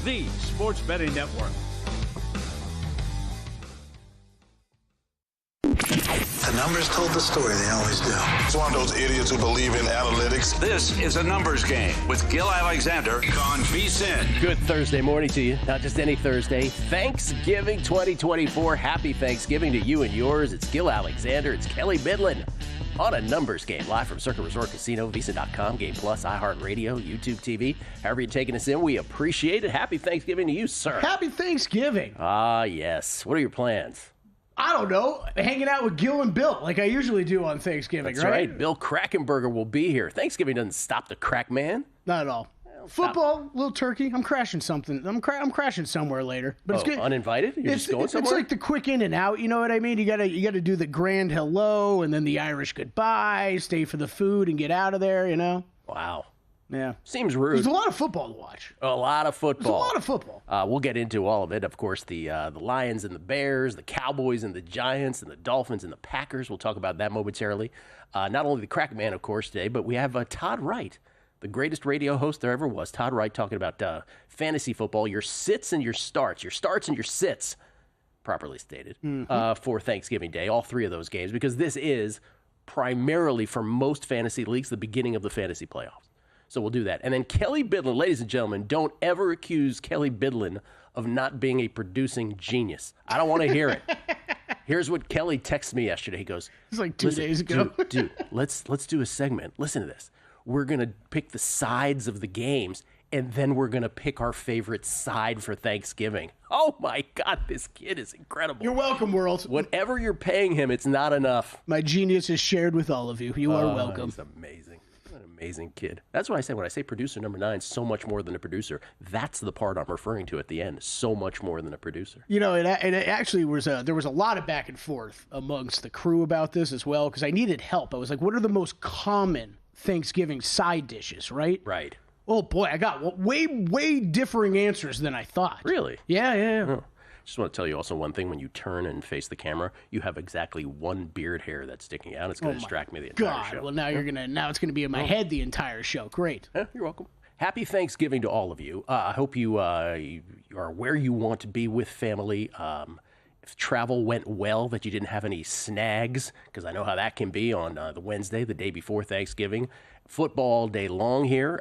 the Sports Betting Network. The numbers told the story, they always do. It's one of those idiots who believe in analytics. This is a numbers game with Gil Alexander on VSiN. Good Thursday morning to you. Not just any Thursday. Thanksgiving 2024. Happy Thanksgiving to you and yours. It's Gil Alexander. It's Kelly Bidlin on a numbers game. Live from Circuit Resort Casino, VSiN.com, Game Plus, iHeartRadio, YouTube TV. However you're taking us in, we appreciate it. Happy Thanksgiving to you, sir. Happy Thanksgiving. Ah, yes. What are your plans? I don't know. Hanging out with Gil and Bill like I usually do on Thanksgiving, That's right. Bill Krakenberger will be here. Thanksgiving doesn't stop the crack man. Not at all. Football, little turkey. I'm crashing something. I'm crashing somewhere later. But it's good. Uninvited? You're just going somewhere? It's like the quick in and out. You know what I mean? You gotta do the grand hello and then the Irish goodbye. Stay for the food and get out of there. You know? Wow. Yeah. Seems rude. There's a lot of football to watch. A lot of football. There's a lot of football. We'll get into all of it. Of course, the Lions and the Bears, the Cowboys and the Giants, and the Dolphins and the Packers. We'll talk about that momentarily. Not only the Crack Man, of course, today, but we have Todd Wright, the greatest radio host there ever was. Todd Wright talking about fantasy football, your sits and your starts and your sits, properly stated, for Thanksgiving Day, all three of those games, because this is primarily, for most fantasy leagues, the beginning of the fantasy playoffs. So we'll do that. And then Kelly Bidlin, ladies and gentlemen, don't ever accuse Kelly Bidlin of not being a producing genius. I don't want to hear it. Here's what Kelly texted me yesterday. He goes, it's like 2 days ago. Dude, let's do a segment. Listen to this. We're going to pick the sides of the games, and then we're going to pick our favorite side for Thanksgiving. Oh, my God, this kid is incredible. You're welcome, world. Whatever you're paying him, it's not enough. My genius is shared with all of you. You are welcome. He's amazing. Amazing kid. That's what I say when I say producer number 9, so much more than a producer. That's the part I'm referring to at the end. So much more than a producer. You know, it actually was there was a lot of back and forth amongst the crew about this as well, because I needed help. I was like, what are the most common Thanksgiving side dishes, right? Right. Oh, boy, I got way differing answers than I thought. Really? Yeah. Oh. Just want to tell you also one thing. When you turn and face the camera, you have exactly one beard hair that's sticking out. It's going to distract me the entire show. Well, now it's going to be in my head the entire show. Great. Yeah, you're welcome. Happy Thanksgiving to all of you. I hope you are where you want to be with family. If travel went well, that you didn't have any snags, because I know how that can be on the Wednesday, the day before Thanksgiving. Football all day long here.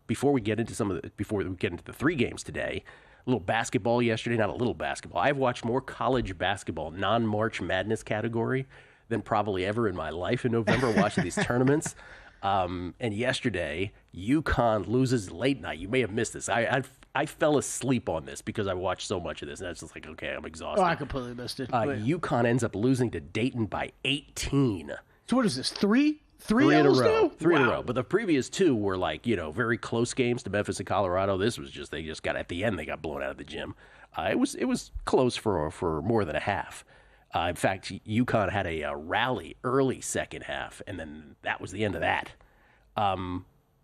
Before we get into the 3 games today. A little basketball yesterday, not a little basketball. I've watched more college basketball, non-March Madness category, than probably ever in my life in November watching these tournaments. And yesterday, UConn loses late night. You may have missed this. I fell asleep on this because I watched so much of this, and I was just like, okay, I'm exhausted. Oh, I completely missed it. UConn ends up losing to Dayton by 18. So what is this, three in a L's row. now? Three in a row. But the previous 2 were like, very close games to Memphis and Colorado. This was just, they just got, at the end, they got blown out of the gym. It was close for more than a half. In fact, UConn had a rally early second half, and then that was the end of that.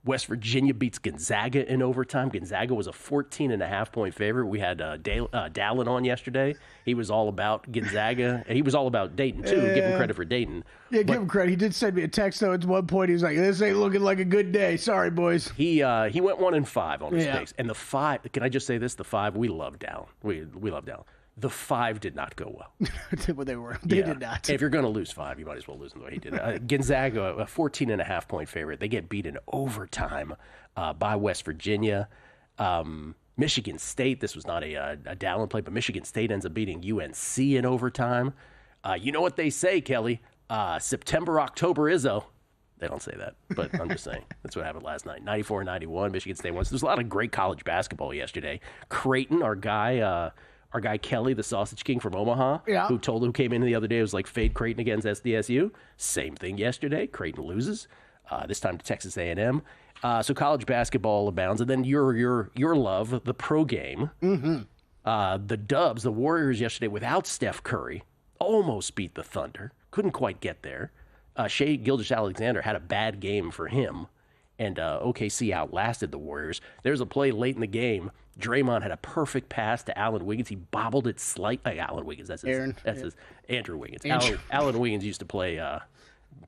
West Virginia beats Gonzaga in overtime. Gonzaga was a 14.5-point favorite. We had Dallin on yesterday. He was all about Gonzaga, and he was all about Dayton, too. Give him credit for Dayton. Yeah, give him credit. He did send me a text, though, at one point. He was like, this ain't looking like a good day. Sorry, boys. He went 1-5 on his picks. And the 5, can I just say this? The 5, we love Dallin. We love Dallin. The 5 did not go well. They did not. If you're going to lose 5, you might as well lose them the way he did. Gonzaga, a 14.5-point favorite. They get beat in overtime by West Virginia. Michigan State, this was not a Dallin play, but Michigan State ends up beating UNC in overtime. You know what they say, Kelly? September, October, Izzo. They don't say that, but I'm just saying. That's what happened last night. 94-91, Michigan State won. So there's a lot of great college basketball yesterday. Creighton, our guy Kelly, the Sausage King from Omaha, who came in the other day, was like, fade Creighton against SDSU. Same thing yesterday. Creighton loses, this time to Texas A&M. So college basketball abounds. And then your love, the pro game. Mm-hmm. The Dubs, the Warriors yesterday without Steph Curry, almost beat the Thunder. Couldn't quite get there. Shai Gilgeous-Alexander had a bad game for him. And OKC outlasted the Warriors. There's a play late in the game. Draymond had a perfect pass to Allen Wiggins. He bobbled it slightly. Allen Wiggins, that's his. Andrew Wiggins. Alan Wiggins used to play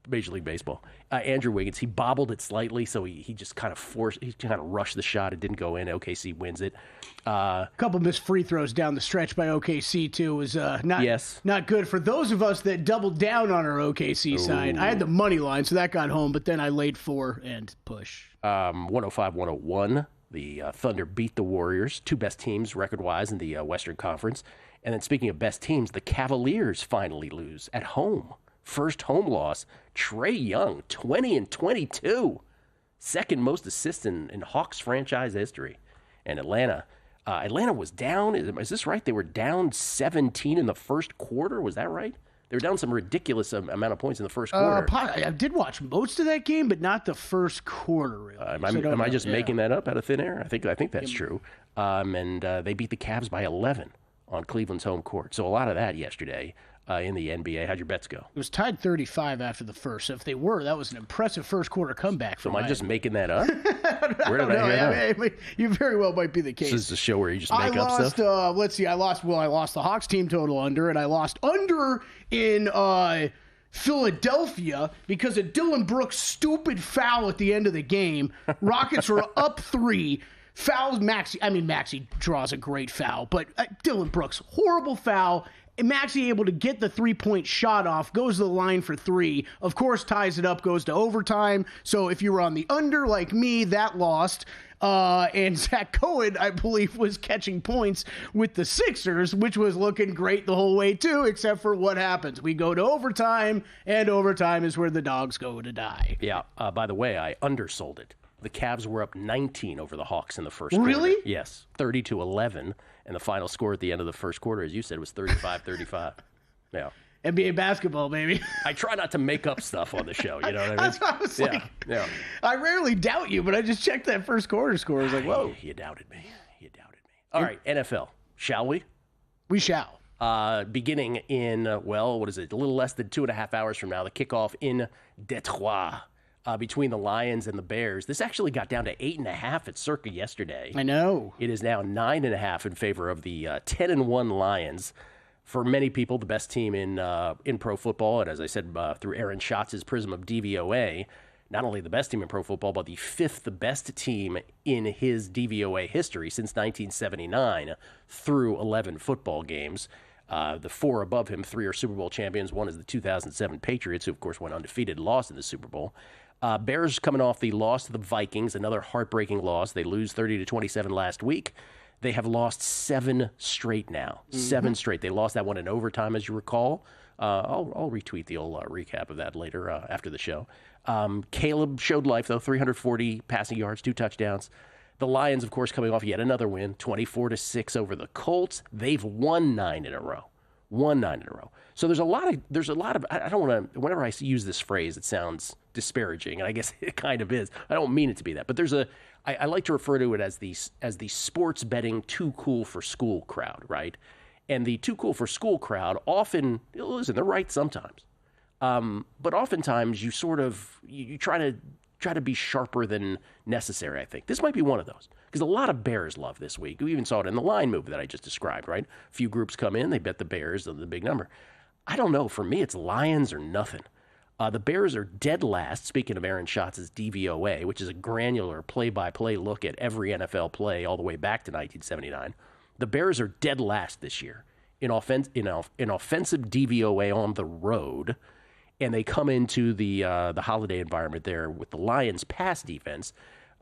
Major League Baseball. Andrew Wiggins, he bobbled it slightly, so he just kind of rushed the shot. It didn't go in. OKC wins it. A couple missed free throws down the stretch by OKC, too, was not good for those of us that doubled down on our OKC side. I had the money line, so that got home, but then I laid 4 and push. 105-101. The Thunder beat the Warriors, 2 best teams record-wise in the Western Conference. And then speaking of best teams, the Cavaliers finally lose at home. First home loss. Trae Young, 20-22. Second most assists in Hawks franchise history. And Atlanta was down. Is this right? They were down 17 in the first quarter. Was that right? They were down some ridiculous amount of points in the first quarter. I did watch most of that game, but not the first quarter, really. Am I just making that up out of thin air? I think that's true. And they beat the Cavs by 11 on Cleveland's home court. So a lot of that yesterday in the NBA. How'd your bets go? It was tied 35 after the first. So if they were, that was an impressive first quarter comeback. So am I just making that up? Where did I hear that? You very well might be the case. This is a show where you just make up stuff? Let's see. I lost the Hawks team total under, and I lost under in Philadelphia because of Dylan Brooks' stupid foul at the end of the game. Rockets were up 3. Fouls Maxey draws a great foul, but Dylan Brooks, horrible foul. Maxey able to get the 3-point shot off, goes to the line for 3, of course ties it up, goes to overtime. So if you were on the under like me, that lost. And Zach Cohen, I believe, was catching points with the Sixers, which was looking great the whole way too, except for what happens. We go to overtime, and overtime is where the dogs go to die. Yeah, by the way, I undersold it. The Cavs were up 19 over the Hawks in the first quarter. Really? Yes, 30-11. And the final score at the end of the first quarter, as you said, was 35-35. Yeah. NBA basketball, baby. I try not to make up stuff on the show, you know what I mean? That's what I was like. Yeah. I rarely doubt you, but I just checked that first quarter score. I was like, whoa. You doubted me. All right, NFL. Shall we? We shall. Beginning in, a little less than 2.5 hours from now, the kickoff in Detroit. Between the Lions and the Bears. This actually got down to 8.5 at Circa yesterday. I know. It is now 9.5 in favor of the 10-1 Lions. For many people, the best team in pro football, and as I said, through Aaron Schatz's prism of DVOA, not only the best team in pro football, but the 5th best team in his DVOA history since 1979 through 11 football games. The 4 above him, 3 are Super Bowl champions. 1 is the 2007 Patriots, who, of course, went undefeated, lost in the Super Bowl. Bears coming off the loss to the Vikings, another heartbreaking loss. They lose 30-27 last week. They have lost 7 straight now. 7 straight. They lost that one in overtime, as you recall. I'll retweet the old recap of that later after the show. Caleb showed life, though, 340 passing yards, 2 touchdowns. The Lions, of course, coming off yet another win, 24-6 over the Colts. They've won 9 in a row. So there's a lot of, I don't want to, whenever I use this phrase, it sounds disparaging, and I guess it kind of is. I don't mean it to be that, but I like to refer to it as the sports betting too cool for school crowd, right? And the too cool for school crowd often, listen, they're right sometimes. But oftentimes you try to be sharper than necessary, I think. This might be one of those. Because a lot of Bears love this week. We even saw it in the line move that I just described, right? A few groups come in, they bet the Bears, the big number. I don't know. For me, it's Lions or nothing. The Bears are dead last, speaking of Aaron Schatz's DVOA, which is a granular play-by-play look at every NFL play all the way back to 1979. The Bears are dead last this year in offensive DVOA on the road, and they come into the holiday environment there with the Lions' pass defense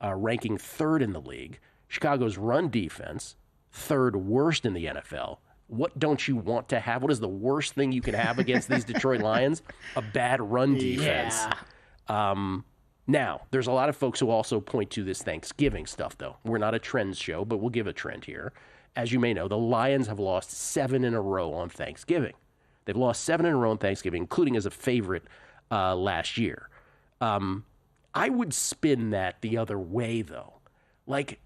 ranking 3rd in the league. Chicago's run defense, 3rd worst in the NFL. What don't you want to have? What is the worst thing you can have against these Detroit Lions? A bad run defense. Yeah. Now, there's a lot of folks who also point to this Thanksgiving stuff, though. We're not a trends show, but we'll give a trend here. As you may know, the Lions have lost 7 in a row on Thanksgiving. They've lost 7 in a row on Thanksgiving, including as a favorite last year. I would spin that the other way, though. Like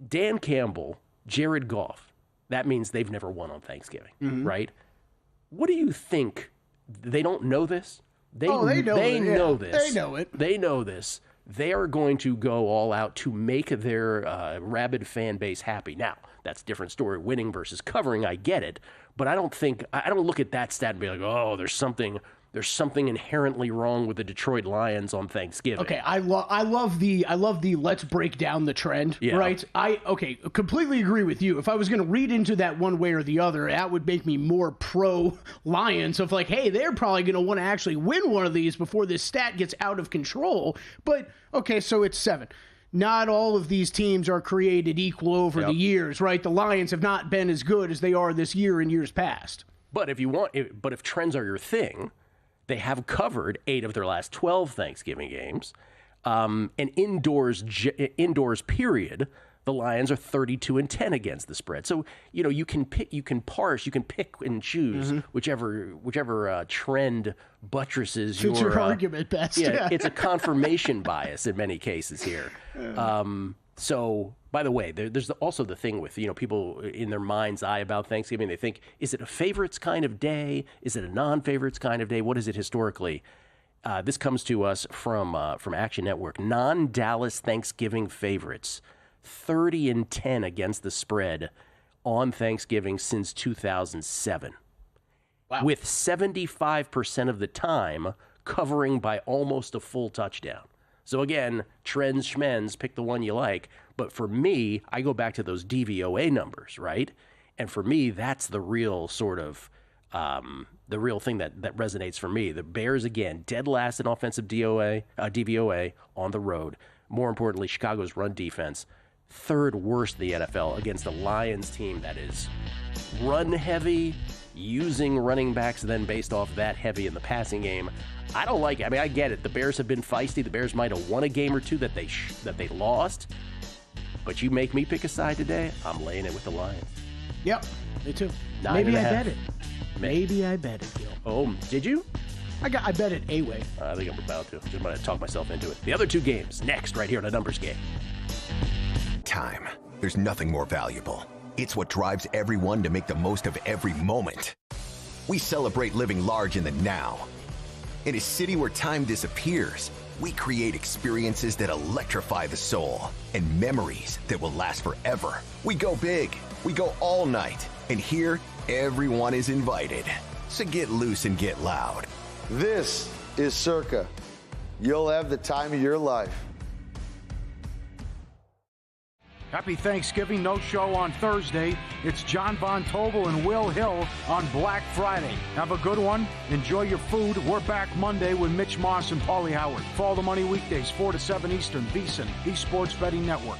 Dan Campbell, Jared Goff, that means they've never won on Thanksgiving, right? What do you think? They don't know this? They know this. They know it. They know this. They are going to go all out to make their rabid fan base happy. Now, that's a different story, winning versus covering, I get it. But I don't look at that stat and be like, oh, there's something there's something inherently wrong with the Detroit Lions on Thanksgiving. Okay, I love the let's break down the trend, right? I completely agree with you. If I was going to read into that one way or the other, that would make me more pro Lions of like, hey, they're probably going to want to actually win one of these before this stat gets out of control. But okay, so it's 7. Not all of these teams are created equal over the years, right? The Lions have not been as good as they are this year in years past. But if trends are your thing, they have covered 8 of their last 12 Thanksgiving games. And indoors period, the Lions are 32-10 against the spread. So, you can pick and choose whichever trend buttresses your argument best. Yeah, it's a confirmation bias in many cases here. So, by the way, there's also the thing with, people in their mind's eye about Thanksgiving. They think, is it a favorites kind of day? Is it a non-favorites kind of day? What is it historically? This comes to us from Action Network. Non-Dallas Thanksgiving favorites, 30-10 against the spread on Thanksgiving since 2007. Wow. With 75% of the time covering by almost a full touchdown. So again, trends, schmens, pick the one you like. But for me, I go back to those DVOA numbers, right? And for me, that's the real sort of the real thing that resonates for me. The Bears, again, dead last in offensive DVOA on the road. More importantly, Chicago's run defense, 3rd worst in the NFL against a Lions team that is run heavy, using running backs then based off that heavy in the passing game. I don't like it. I mean, I get it. The Bears have been feisty. The Bears might have won a game or two that they lost. But you make me pick a side today, I'm laying it with the Lions. Yep, me too. Maybe I bet it. Maybe I bet it, Gil. Oh, did you? I bet it A-way. I think I'm about to. Just going to talk myself into it. The other 2 games next, right here on a numbers game. Time. There's nothing more valuable. It's what drives everyone to make the most of every moment. We celebrate living large in the now. In a city where time disappears, we create experiences that electrify the soul and memories that will last forever. We go big, we go all night, and here, everyone is invited. So get loose and get loud. This is Circa. You'll have the time of your life. Happy Thanksgiving. No show on Thursday. It's John Von Tobel and Will Hill on Black Friday. Have a good one. Enjoy your food. We're back Monday with Mitch Moss and Paulie Howard. Follow the money weekdays, 4 to 7 Eastern. VSiN, the Sports Betting Network.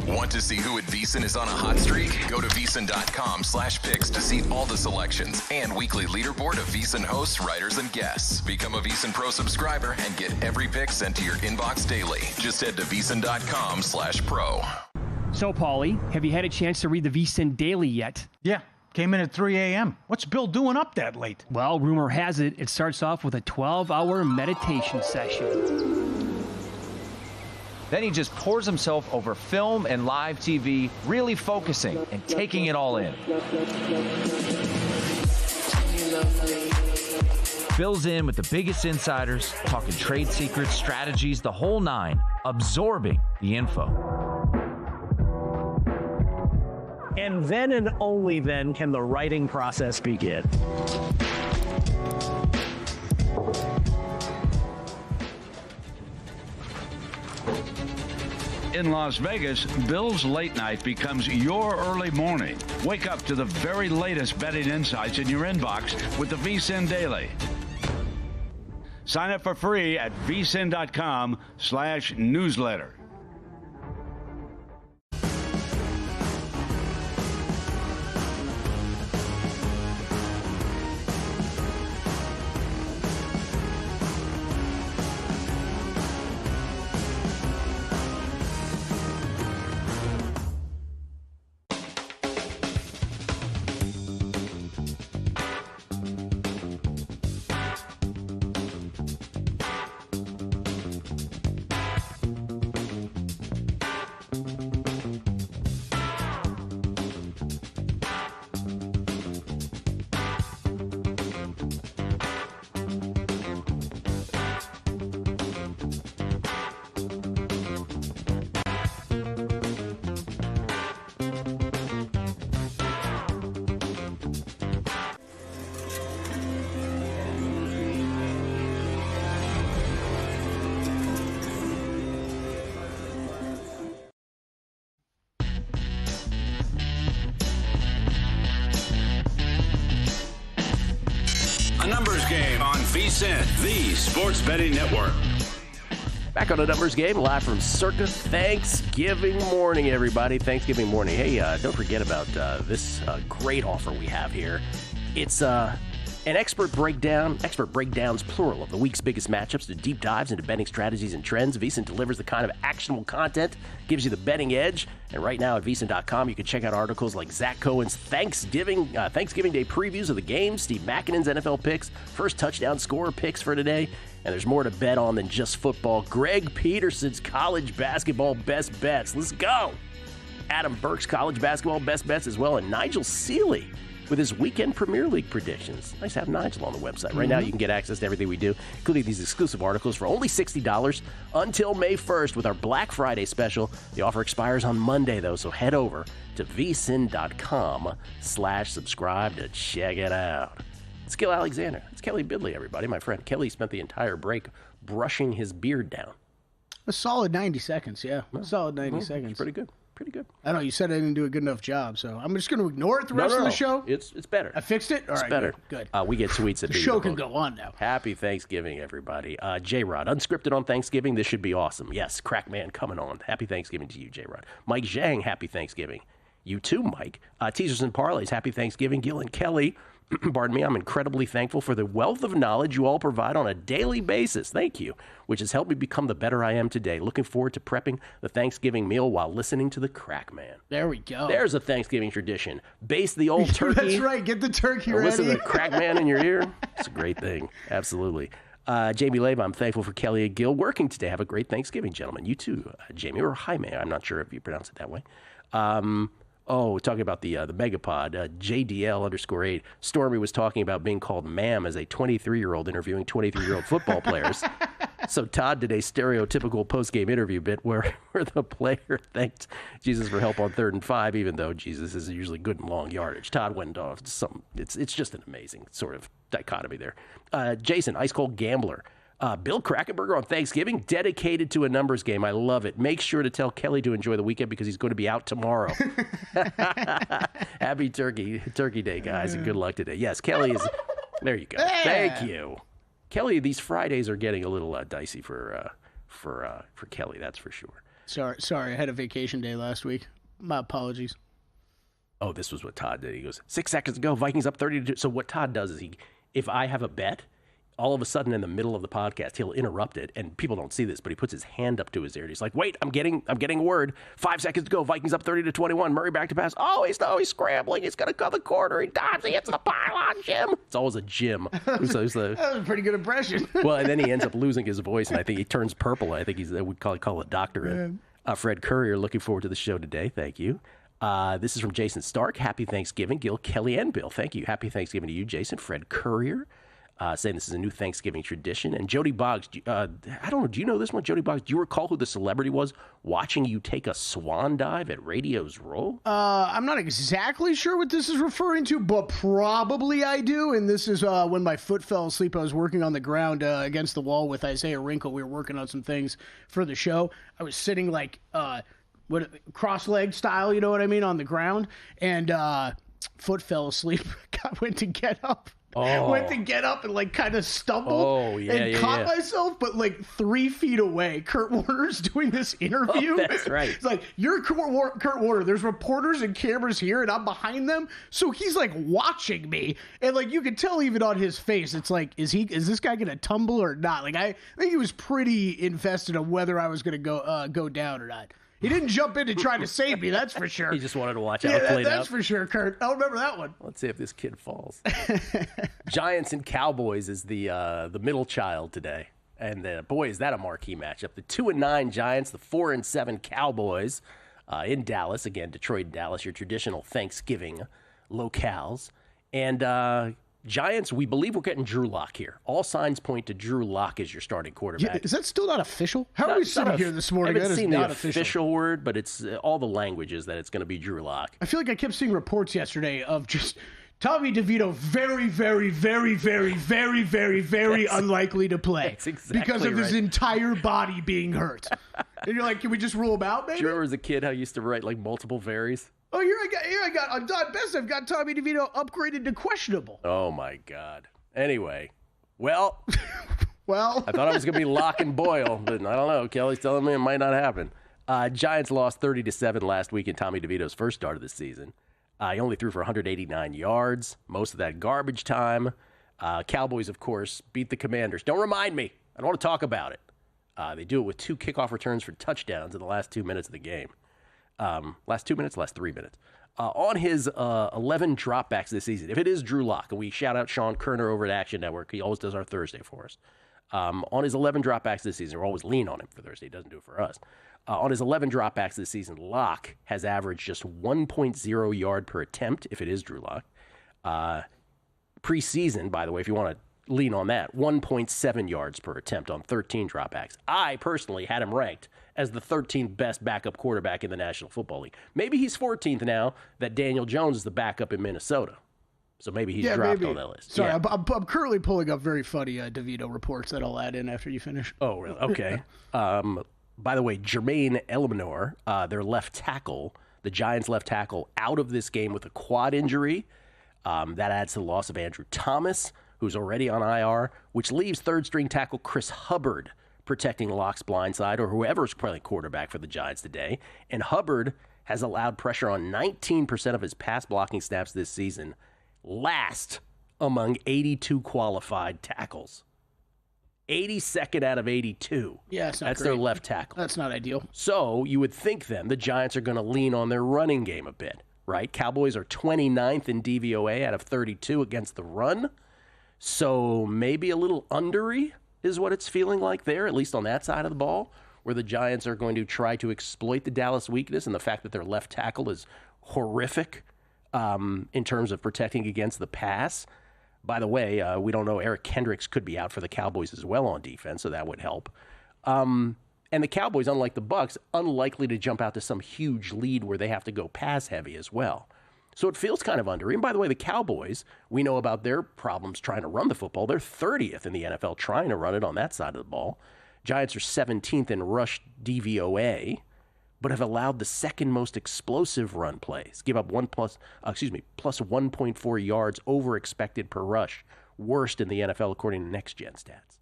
Want to see who at VSiN is on a hot streak? Go to VSiN.com/picks to see all the selections and weekly leaderboard of VSiN hosts, writers, and guests. Become a VSiN Pro subscriber and get every pick sent to your inbox daily. Just head to VSiN.com/pro. So, Paulie, have you had a chance to read the VSiN Daily yet? Yeah, came in at 3 a.m. What's Bill doing up that late? Well, rumor has it starts off with a 12-hour meditation session. Then he just pours himself over film and live TV, really focusing and taking it all in. Bill's in with the biggest insiders, talking trade secrets, strategies, the whole 9, absorbing the info. And then and only then can the writing process begin. In Las Vegas, Bill's late night becomes your early morning. Wake up to the very latest betting insights in your inbox with the VSiN Daily. Sign up for free at vsin.com/newsletter. Numbers Game on VSiN, the sports betting network. Back on a numbers game, live from Circa Thanksgiving morning, everybody. Thanksgiving morning. Hey, don't forget about this great offer we have here. It's an expert breakdowns plural of the week's biggest matchups to deep dives into betting strategies and trends. VSiN delivers the kind of actionable content, gives you the betting edge. And right now at VSiN.com, you can check out articles like Zach Cohen's Thanksgiving Day previews of the game, Steve Makinen's NFL picks, first touchdown scorer picks for today. And there's more to bet on than just football. Greg Peterson's college basketball best bets. Let's go. Adam Burke's college basketball best bets as well. And Nigel Seeley with his weekend Premier League predictions. Nice to have Nigel on the website. Right now, you can get access to everything we do, including these exclusive articles for only $60 until May 1st with our Black Friday special. The offer expires on Monday, though, so head over to vsin.com/subscribe to check it out. It's Gil Alexander. It's Kelly Bidley, everybody, my friend. Kelly spent the entire break brushing his beard down. A solid 90 seconds, yeah. Solid 90 seconds. Pretty good. Pretty good. I know you said I didn't do a good enough job, so I'm just going to ignore it the rest of the show. It's better. I fixed it? All right, better. Good. We get tweets at the show can go on now. Happy Thanksgiving, everybody. J-Rod, unscripted on Thanksgiving. This should be awesome. Yes, Crackman coming on. Happy Thanksgiving to you, J-Rod. Mike Zhang, happy Thanksgiving. You too, Mike. Teasers and Parlays, happy Thanksgiving. Gil and Kelly, pardon me, I'm incredibly thankful for the wealth of knowledge you all provide on a daily basis. Thank you, which has helped me become the better I am today. Looking forward to prepping the Thanksgiving meal while listening to the Crackman. There we go. There's a Thanksgiving tradition. Baste the old turkey. That's right. Get the turkey ready. Listen to the Crackman in your ear. It's a great thing. Absolutely. Jamie Leva, I'm thankful for Kelly and Gil working today. Have a great Thanksgiving, gentlemen. You too, Jamie, or Jaime. I'm not sure if you pronounce it that way. Talking about the Megapod, JDL_8. Stormy was talking about being called ma'am as a 23-year-old interviewing 23-year-old football players. So Todd did a stereotypical post-game interview bit where the player thanked Jesus for help on 3rd and 5, even though Jesus is usually good in long yardage. Todd went off some. It's just an amazing sort of dichotomy there. Jason, ice cold gambler. Bill Krackenberger on Thanksgiving, dedicated to a numbers game. I love it. Make sure to tell Kelly to enjoy the weekend because he's going to be out tomorrow. Happy Turkey Day, guys, and good luck today. Yes, Kelly is. There you go. Yeah. Thank you, Kelly. These Fridays are getting a little dicey for Kelly. That's for sure. Sorry. I had a vacation day last week. My apologies. Oh, this was what Todd did. He goes 6 seconds ago. Vikings up 30-2. So what Todd does is if I have a bet, all of a sudden in the middle of the podcast, he'll interrupt it, and people don't see this, but he puts his hand up to his ear, and he's like, wait, I'm getting a word. 5 seconds to go. Vikings up 30-21. Murray back to pass. Oh, he's scrambling. He's going to cut the corner. He dives. He hits the pylon, Jim. It's always a Jim. That was a pretty good impression. Well, and then he ends up losing his voice, and I think he turns purple. I think we call a doctor in. Fred Courier, looking forward to the show today. Thank you. This is from Jason Stark. Happy Thanksgiving, Gil, Kelly, and Bill. Thank you. Happy Thanksgiving to you, Jason. Fred Courier. Saying this is a new Thanksgiving tradition. And Jody Boggs, I don't know, do you know this one, Jody Boggs? Do you recall who the celebrity was watching you take a swan dive at Radio's Roll? I'm not exactly sure what this is referring to, but probably I do. And this is when my foot fell asleep. I was working on the ground against the wall with Isaiah Wrinkle. We were working on some things for the show. I was sitting like cross-legged style, you know what I mean, on the ground. And foot fell asleep. Went to get up. Went to get up and like kind of stumbled and caught myself, but like 3 feet away. Kurt Warner's doing this interview. Oh, that's right. It's like, you're Kurt Warner. There's reporters and cameras here, and I'm behind them. So he's like watching me, and like you can tell even on his face, it's like, is this guy gonna tumble or not? Like I think he was pretty invested on whether I was gonna go down or not. He didn't jump in to try to save me, that's for sure. He just wanted to watch how it played out. That's for sure, Kurt. I'll remember that one. Let's see if this kid falls. Giants and Cowboys is the middle child today. And boy, is that a marquee matchup. The 2-9 Giants, the 4-7 Cowboys in Dallas. Again, Detroit and Dallas, your traditional Thanksgiving locales. And Giants, we believe we're getting Drew Lock here. All signs point to Drew Lock as your starting quarterback. Yeah, is that still not official? How are we sitting here this morning? I haven't seen the official word, but it's all the languages that it's going to be Drew Lock. I feel like I kept seeing reports yesterday of just Tommy DeVito very, very, very, very, very, very, very unlikely to play because of his entire body being hurt. And you're like, can we just rule him out, maybe? Do you remember as a kid how you used to write like multiple varies? Oh, here I got on Don Best. I've got Tommy DeVito upgraded to questionable. Oh my God. Anyway, well, I thought I was going to be lock and boil, but I don't know. Kelly's telling me it might not happen. Giants lost 30-7 last week in Tommy DeVito's first start of the season. He only threw for 189 yards, most of that garbage time. Cowboys, of course, beat the Commanders. Don't remind me. I don't want to talk about it. They do it with 2 kickoff returns for touchdowns in the last 2 minutes of the game. Last 3 minutes. On his 11 dropbacks this season, if it is Drew Lock, and we shout out Sean Kerner over at Action Network, he always does our Thursday for us. On his 11 dropbacks this season, we're always lean on him for Thursday. He doesn't do it for us. On his 11 dropbacks this season, Lock has averaged just 1.0 yard per attempt, if it is Drew Lock. Preseason, by the way, if you want to lean on that, 1.7 yards per attempt on 13 dropbacks. I personally had him ranked as the 13th best backup quarterback in the National Football League. Maybe he's 14th now that Daniel Jones is the backup in Minnesota. So maybe he's dropped on that list. Sorry, I'm currently pulling up very funny DeVito reports that I'll add in after you finish. Oh, really? Okay. By the way, Jermaine Elimnor, their left tackle, the Giants' left tackle, out of this game with a quad injury. That adds to the loss of Andrew Thomas, who's already on IR, which leaves third-string tackle Chris Hubbard protecting Lock's blind side, or whoever's playing quarterback for the Giants today. And Hubbard has allowed pressure on 19% of his pass blocking snaps this season, last among 82 qualified tackles. 82nd out of 82. Yeah, that's great. Their left tackle. That's not ideal. So you would think then the Giants are going to lean on their running game a bit, right? Cowboys are 29th in DVOA out of 32 against the run. So maybe a little undery is what it's feeling like there, at least on that side of the ball, where the Giants are going to try to exploit the Dallas weakness and the fact that their left tackle is horrific in terms of protecting against the pass. By the way, we don't know. Eric Kendricks could be out for the Cowboys as well on defense, so that would help. And the Cowboys, unlike the Bucs, unlikely to jump out to some huge lead where they have to go pass heavy as well. So it feels kind of under. And by the way, the Cowboys, we know about their problems trying to run the football. They're 30th in the NFL trying to run it on that side of the ball. Giants are 17th in rush DVOA, but have allowed the second most explosive run plays. Give up plus 1.4 yards over expected per rush. Worst in the NFL according to Next Gen Stats.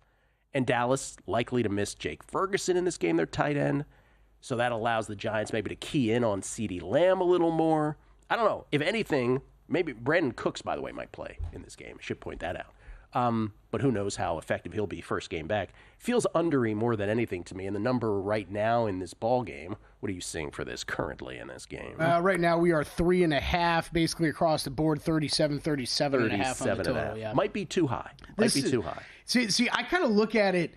And Dallas likely to miss Jake Ferguson in this game, their tight end. So that allows the Giants maybe to key in on CeeDee Lamb a little more. I don't know. If anything, maybe Brandon Cooks, by the way, might play in this game. I should point that out. But who knows how effective he'll be first game back. Feels undery more than anything to me. And the number right now in this ball game, what are you seeing for this currently in this game? Right now we are 3.5, basically across the board, 37 and a half on the total. Yeah. Might be too high. Too high. See, I kind of look at it.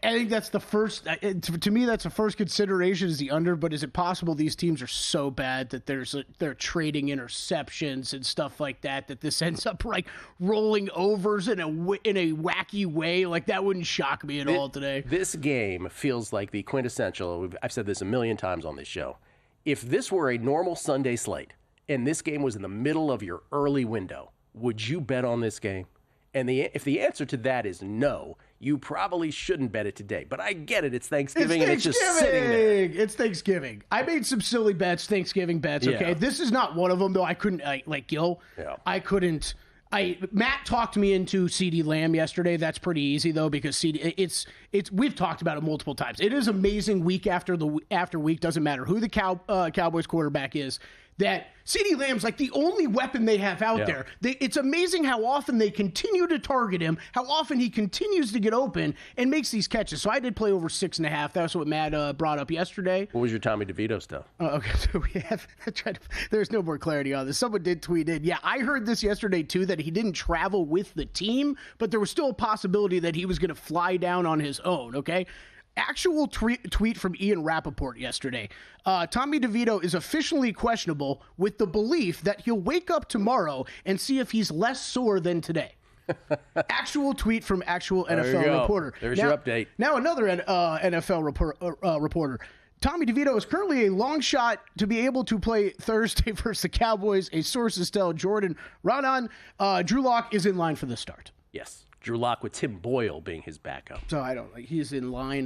I think that's the first, to me, that's the first consideration is the under, but is it possible these teams are so bad that they're trading interceptions and stuff like that this ends up like rolling overs in a wacky way? Like that wouldn't shock me at all today. This game feels like the quintessential, I've said this a million times on this show. If this were a normal Sunday slate and this game was in the middle of your early window, would you bet on this game? And if the answer to that is no, you probably shouldn't bet it today. But I get it. It's Thanksgiving, and it's just sitting there. It's Thanksgiving. I made some silly bets, Thanksgiving bets, okay? Yeah. This is not one of them, though. I couldn't, like Gil, I couldn't. Matt talked me into CeeDee Lamb yesterday. That's pretty easy, though, because CeeDee, we've talked about it multiple times. It is amazing week after week. Doesn't matter who the Cowboys quarterback is. That CeeDee Lamb's like the only weapon they have out there. It's amazing how often they continue to target him, how often he continues to get open and makes these catches. So I did play over 6.5. That's what Matt brought up yesterday. What was your Tommy DeVito stuff? Okay, so we have there's no more clarity on this. Someone did tweet in. Yeah, I heard this yesterday too, that he didn't travel with the team, but there was still a possibility that he was going to fly down on his own, okay? Actual tweet from Ian Rappaport yesterday. Tommy DeVito is officially questionable with the belief that he'll wake up tomorrow and see if he's less sore than today. Actual tweet from actual NFL reporter. There's your update. Now another NFL reporter. Tommy DeVito is currently a long shot to be able to play Thursday versus the Cowboys. A sources tell Jordan Raanan Drew Lock is in line for the start. Yes. Drew Lock with Tim Boyle being his backup. So I don't. He's in line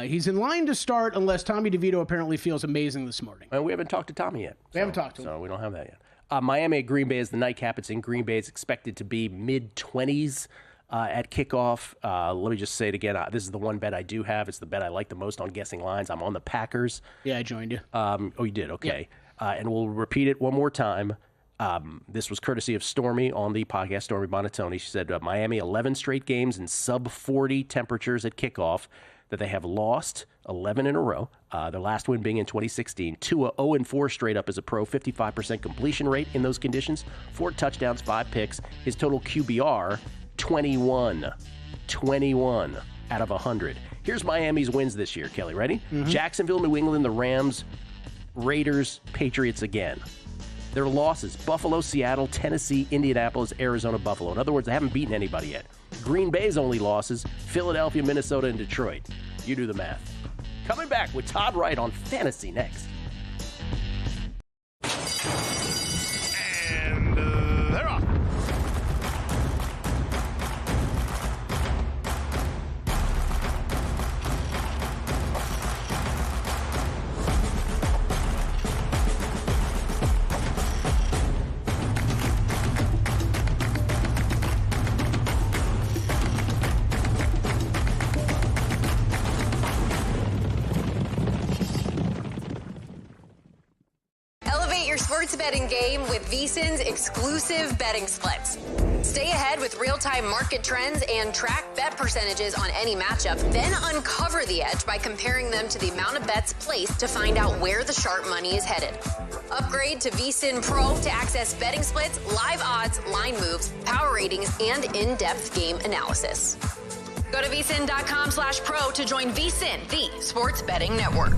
he's in line to start unless Tommy DeVito apparently feels amazing this morning. And we haven't talked to Tommy yet. We haven't talked to him. So we don't have that Miami at Green Bay is the nightcap. It's in Green Bay. It's expected to be mid-20s at kickoff. Let me just say it again. This is the one bet I do have. It's the bet I like the most on guessing lines. I'm on the Packers. Yeah, I joined you. Oh, you did? Okay. Yeah. And we'll repeat it one more time. This was courtesy of Stormy on the podcast, Stormy Bonatoni. She said Miami 11 straight games in sub-40 temperatures at kickoff that they have lost 11 in a row. Their last win being in 2016. Tua 0-4 straight up as a pro, 55% completion rate in those conditions, 4 touchdowns, 5 picks. His total QBR, 21 out of 100. Here's Miami's wins this year, Kelly. Ready? Mm-hmm. Jacksonville, New England, the Rams, Raiders, Patriots again. Their losses, Buffalo, Seattle, Tennessee, Indianapolis, Arizona, Buffalo. In other words, they haven't beaten anybody yet. Green Bay's only losses, Philadelphia, Minnesota, and Detroit. You do the math. Coming back with Todd Wright on Fantasy next. And they're off. Sports betting game with VSiN's exclusive betting splits. Stay ahead with real-time market trends and track bet percentages on any matchup, then uncover the edge by comparing them to the amount of bets placed to find out where the sharp money is headed. Upgrade to VSiN Pro to access betting splits, live odds, line moves, power ratings, and in-depth game analysis. Go to VSiN.com/pro to join VSiN, the sports betting network.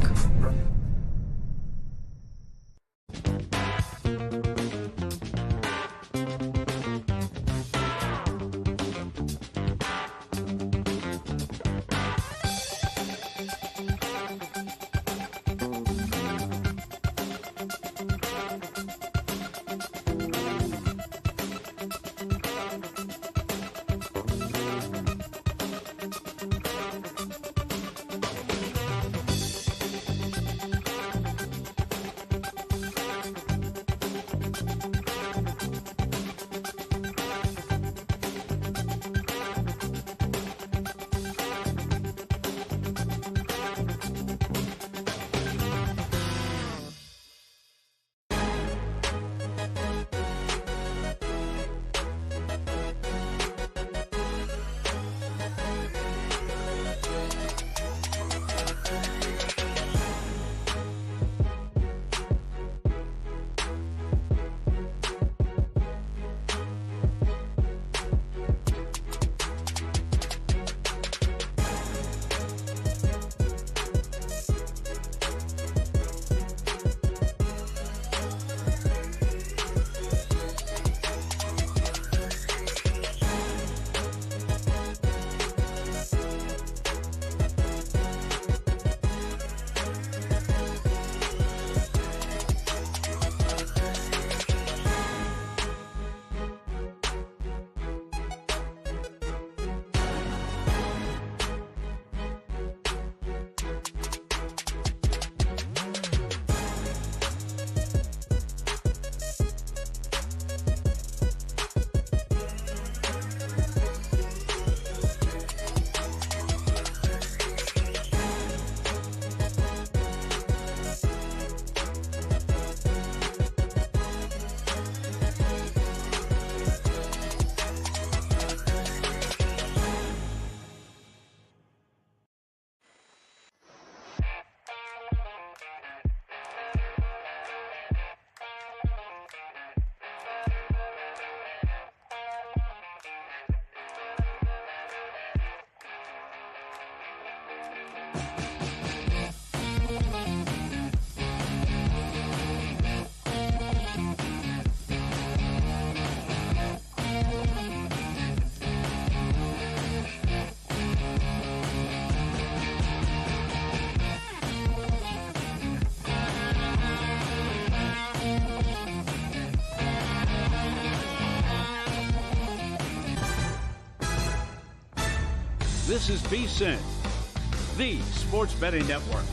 This is VSiN, the sports betting network.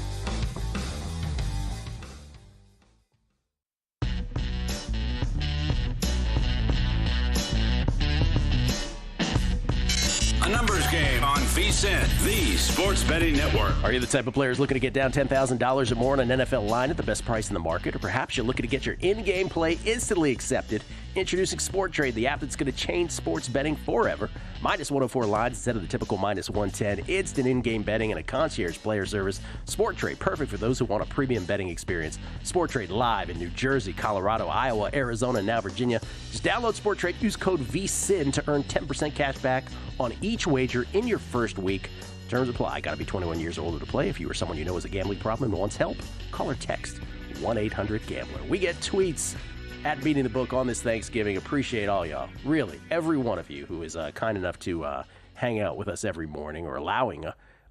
VSiN, the Sports Betting Network. Are you the type of players looking to get down $10,000 or more on an NFL line at the best price in the market? Or perhaps you're looking to get your in-game play instantly accepted? Introducing Sport Trade, the app that's going to change sports betting forever. Minus 104 lines instead of the typical minus 110. Instant in-game betting and a concierge player service. Sport Trade, perfect for those who want a premium betting experience. Sport Trade live in New Jersey, Colorado, Iowa, Arizona, and now Virginia. Just download Sport Trade, use code VSiN to earn 10% cash back on each wager in your first week. Terms apply. Got to be 21 years or older to play. If you or someone you know has a gambling problem and wants help, call or text 1-800-GAMBLER. We get tweets at Beating the Book on this Thanksgiving. Appreciate all y'all. Really, every one of you who is kind enough to hang out with us every morning or allowing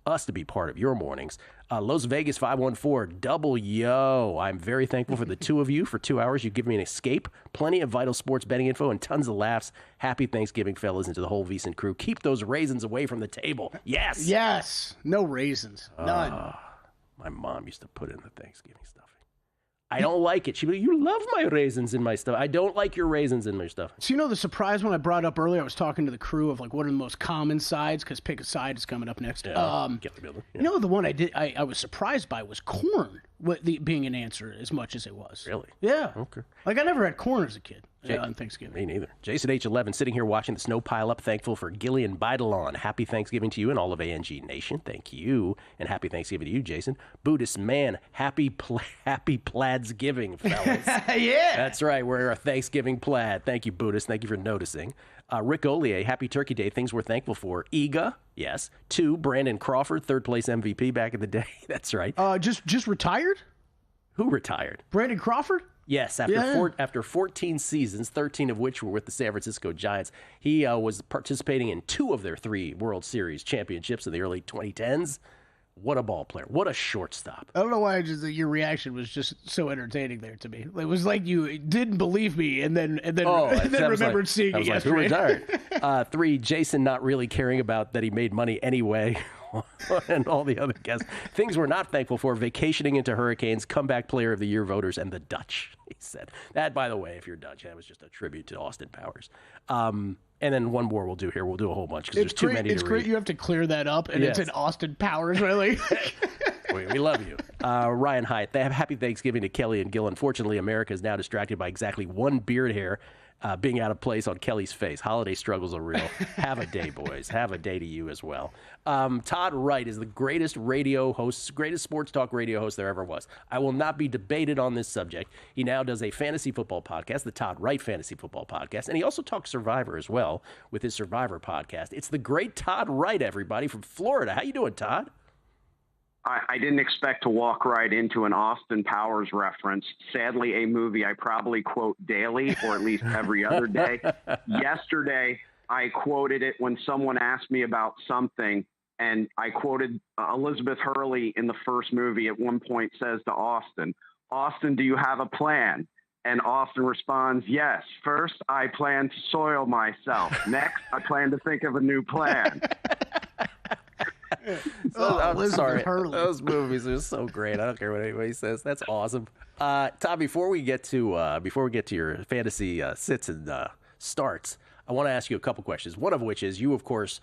us to be part of your mornings. Las Vegas 514, double yo. I'm very thankful for the two of you. For 2 hours, you give me an escape. Plenty of vital sports betting info and tons of laughs. Happy Thanksgiving, fellas, and to the whole VSiN crew. Keep those raisins away from the table. Yes. Yes. No raisins. None. My mom used to put in the Thanksgiving stuffing. I don't like it. She'd be like, you love my raisins in my stuff. I don't like your raisins in my stuff. So you know the surprise when I brought up earlier, I was talking to the crew of like what are the most common sides, because pick a side is coming up next. Yeah, You know the one I was surprised by was corn being an answer as much as it was. Really? Yeah. Okay. Like I never had corn as a kid on Thanksgiving. Me neither. Jason H11 sitting here watching the snow pile up, thankful for Gillian Bidalon. Happy Thanksgiving to you and all of ANG Nation. Thank you. And happy Thanksgiving to you, Jason. Buddhist man, happy Pladsgiving, fellas. Yeah. That's right. We're our Thanksgiving plaid. Thank you, Buddhist. Thank you for noticing. Rick Ollier, happy Turkey Day. Things we're thankful for. Iga, yes. 2, Brandon Crawford, third place MVP back in the day. That's right. Just retired? Who retired? Brandon Crawford? Yes, after 14 seasons, 13 of which were with the San Francisco Giants, he was participating in 2 of their 3 World Series championships in the early 2010s. What a ball player. What a shortstop. I don't know why your reaction was just so entertaining there to me. It was like you didn't believe me and then remembered seeing it yesterday. Who retired? 3, Jason not really caring about that he made money anyway. And all the other guests. Things we're not thankful for: vacationing into hurricanes, comeback player of the year voters, and the Dutch, he said. That, by the way, if you're Dutch, that was just a tribute to Austin Powers. And then one more we'll do here. We'll do a whole bunch because there's too many to read. It's great you have to clear that up, and It's an Austin Powers, really. We love you. Ryan Hyatt, happy Thanksgiving to Kelly and Gil. Unfortunately, America is now distracted by exactly one beard hair being out of place on Kelly's face. Holiday struggles are real. Have a day, boys. Have a day to you as well. Todd Wright is the greatest sports talk radio host there ever was. I will not be debated on this subject. He now does a fantasy football podcast, the Todd Wright Fantasy Football Podcast, and he also talks Survivor as well with his Survivor podcast. It's the great Todd Wright, everybody, from Florida. How you doing, Todd? I didn't expect to walk right into an Austin Powers reference. Sadly, a movie I probably quote daily or at least every other day. Yesterday, I quoted it when someone asked me about something, and I quoted Elizabeth Hurley in the first movie at one point says to Austin, "Austin, do you have a plan?" And Austin responds, "Yes. First, I plan to soil myself. Next, I plan to think of a new plan." I'm sorry. Those movies are so great. I don't care what anybody says. That's awesome. Tom, before we get to your fantasy sits and starts, I want to ask you a couple questions. One of which is you, of course,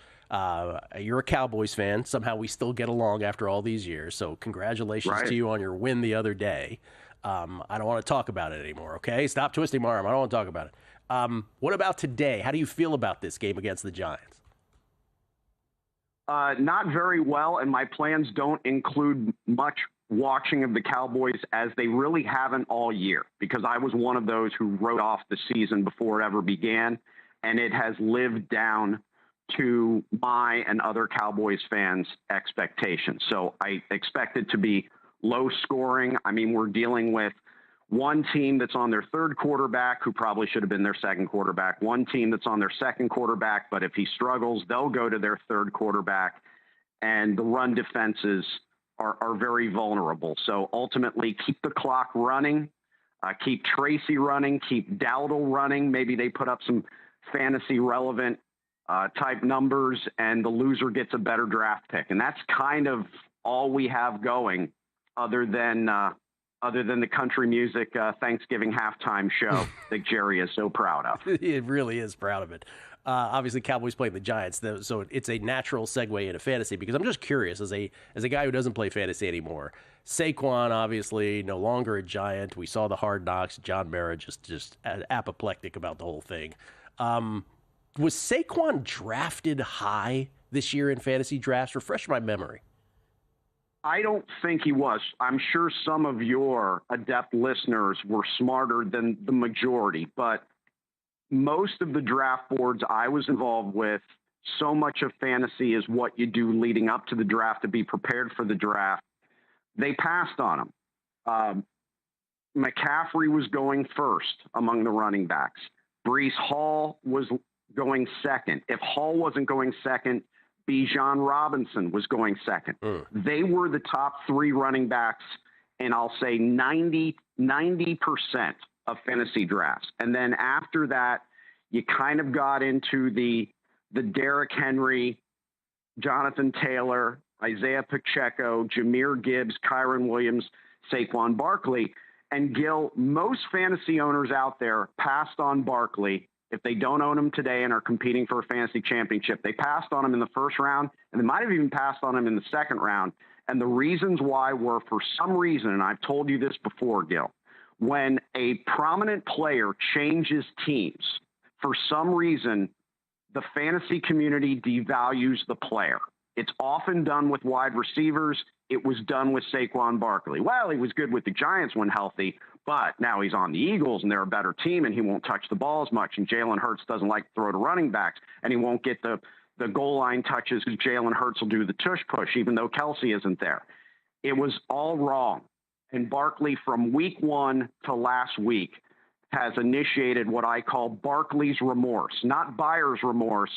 you're a Cowboys fan. Somehow we still get along after all these years. So congratulations to you on your win the other day. I don't want to talk about it anymore. Okay, stop twisting my arm. I don't want to talk about it. What about today? How do you feel about this game against the Giants? Not very well, and my plans don't include much watching of the Cowboys, as they really haven't all year, because I was one of those who wrote off the season before it ever began, and it has lived down to my and other Cowboys fans' expectations. So I expect it to be low scoring. I mean, we're dealing with one team that's on their third quarterback who probably should have been their second quarterback, one team that's on their second quarterback, but if he struggles, they'll go to their third quarterback, and the run defenses are very vulnerable. So ultimately, keep the clock running, keep Tracy running, keep Dowdle running. Maybe they put up some fantasy relevant type numbers, and the loser gets a better draft pick. And that's kind of all we have going, other than other than the country music Thanksgiving halftime show that Jerry is so proud of. He really is proud of it. Obviously, Cowboys playing the Giants, so it's a natural segue into fantasy because I'm just curious, as a guy who doesn't play fantasy anymore, Saquon obviously no longer a Giant. We saw the Hard Knocks. John Mara just apoplectic about the whole thing. Was Saquon drafted high this year in fantasy drafts? Refresh my memory. I don't think he was. I'm sure some of your adept listeners were smarter than the majority, but most of the draft boards I was involved with, so much of fantasy is what you do leading up to the draft to be prepared for the draft. They passed on him. McCaffrey was going first among the running backs. Breece Hall was going second. If Hall wasn't going second, Bijan Robinson was going second. They were the top three running backs, and I'll say 90% of fantasy drafts. And then after that, you kind of got into the Derrick Henry, Jonathan Taylor, Isaiah Pacheco, Jahmyr Gibbs, Kyron Williams, Saquon Barkley. And Gil, most fantasy owners out there passed on Barkley. If they don't own him today and are competing for a fantasy championship, they passed on him in the first round, and they might have even passed on him in the second round. And the reasons why were, for some reason, and I've told you this before, Gil, when a prominent player changes teams, for some reason, the fantasy community devalues the player. It's often done with wide receivers. It was done with Saquon Barkley. Well, he was good with the Giants when healthy, but now he's on the Eagles and they're a better team and he won't touch the ball as much. And Jalen Hurts doesn't like to throw to running backs and he won't get the goal line touches because Jalen Hurts will do the tush push, even though Kelsey isn't there. It was all wrong. And Barkley, from week one to last week, has initiated what I call Barkley's remorse, not buyer's remorse,